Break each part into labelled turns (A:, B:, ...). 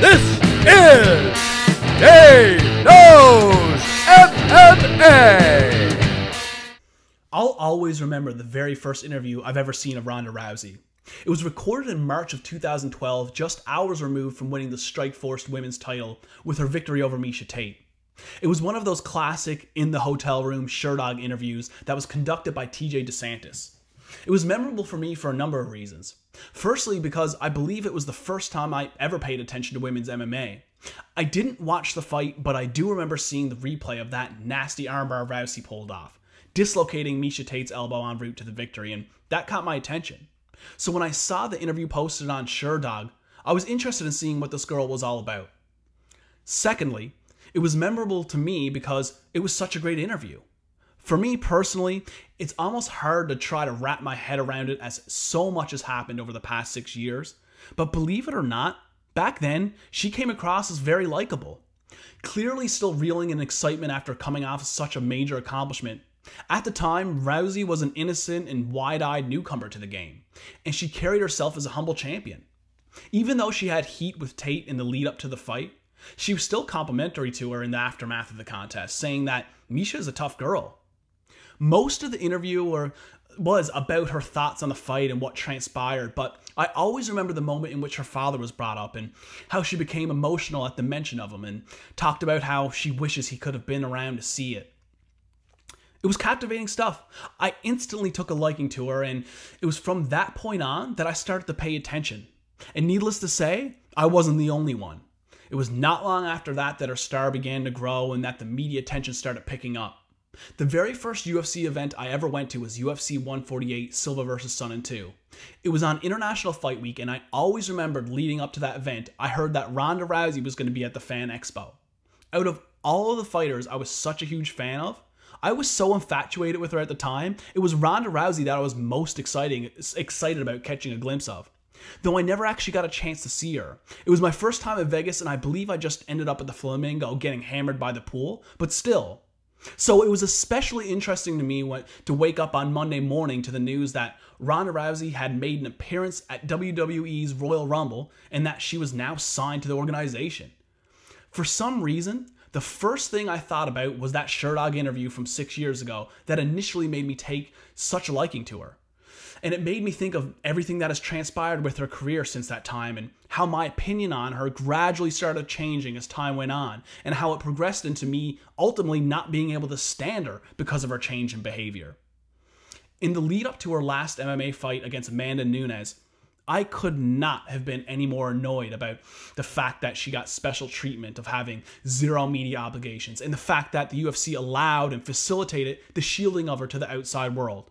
A: This is DaveNoseworthyMMA.
B: I'll always remember the very first interview I've ever seen of Ronda Rousey. It was recorded in March of 2012, just hours removed from winning the Strikeforce women's title with her victory over Miesha Tate. It was one of those classic in-the-hotel-room Sherdog interviews that was conducted by TJ DeSantis. It was memorable for me for a number of reasons. Firstly, because I believe it was the first time I ever paid attention to women's MMA. I didn't watch the fight, but I do remember seeing the replay of that nasty armbar Rousey pulled off, dislocating Miesha Tate's elbow en route to the victory, and that caught my attention. So when I saw the interview posted on Sherdog, I was interested in seeing what this girl was all about. Secondly, it was memorable to me because it was such a great interview. For me personally, it's almost hard to try to wrap my head around it as so much has happened over the past 6 years. But believe it or not, back then, she came across as very likable. Clearly still reeling in excitement after coming off such a major accomplishment. At the time, Rousey was an innocent and wide-eyed newcomer to the game, and she carried herself as a humble champion. Even though she had heat with Tate in the lead-up to the fight, she was still complimentary to her in the aftermath of the contest, saying that Miesha is a tough girl. Most of the interview was about her thoughts on the fight and what transpired, but I always remember the moment in which her father was brought up and how she became emotional at the mention of him and talked about how she wishes he could have been around to see it. It was captivating stuff. I instantly took a liking to her, and it was from that point on that I started to pay attention. And needless to say, I wasn't the only one. It was not long after that that her star began to grow and that the media attention started picking up. The very first UFC event I ever went to was UFC 148 Silva vs. Sonnen 2. It was on International Fight Week, and I always remembered leading up to that event, I heard that Ronda Rousey was going to be at the Fan Expo. Out of all of the fighters I was such a huge fan of, I was so infatuated with her at the time, it was Ronda Rousey that I was most excited about catching a glimpse of. Though I never actually got a chance to see her. It was my first time in Vegas, and I believe I just ended up at the Flamingo getting hammered by the pool, but still. So it was especially interesting to me to wake up on Monday morning to the news that Ronda Rousey had made an appearance at WWE's Royal Rumble and that she was now signed to the organization. For some reason, the first thing I thought about was that Sherdog interview from 6 years ago that initially made me take such a liking to her. And it made me think of everything that has transpired with her career since that time and how my opinion on her gradually started changing as time went on and how it progressed into me ultimately not being able to stand her because of her change in behavior. In the lead up to her last MMA fight against Amanda Nunes, I could not have been any more annoyed about the fact that she got special treatment of having zero media obligations and the fact that the UFC allowed and facilitated the shielding of her to the outside world.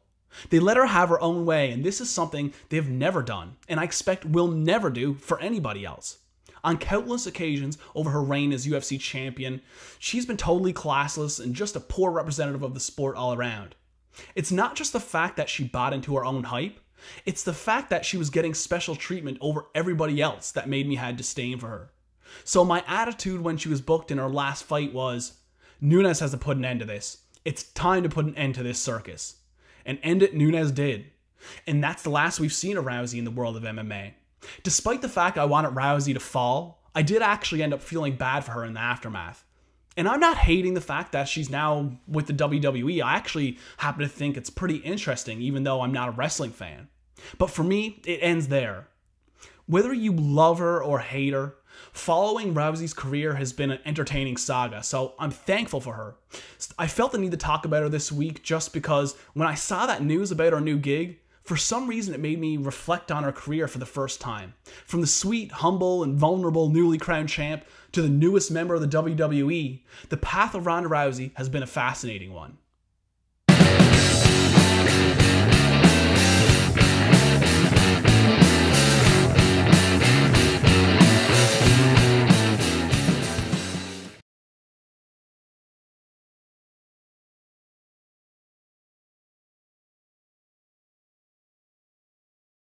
B: They let her have her own way, and this is something they've never done, and I expect will never do for anybody else. On countless occasions over her reign as UFC champion, she's been totally classless and just a poor representative of the sport all around. It's not just the fact that she bought into her own hype, it's the fact that she was getting special treatment over everybody else that made me have disdain for her. So my attitude when she was booked in her last fight was, Nunes has to put an end to this. It's time to put an end to this circus. And end it Nunes did. And that's the last we've seen of Rousey in the world of MMA. Despite the fact I wanted Rousey to fall, I did actually end up feeling bad for her in the aftermath. And I'm not hating the fact that she's now with the WWE. I actually happen to think it's pretty interesting, even though I'm not a wrestling fan. But for me, it ends there. Whether you love her or hate her, following Rousey's career has been an entertaining saga, so I'm thankful for her. I felt the need to talk about her this week just because when I saw that news about her new gig, for some reason it made me reflect on her career for the first time. From the sweet, humble, and vulnerable newly crowned champ to the newest member of the WWE, the path of Ronda Rousey has been a fascinating one.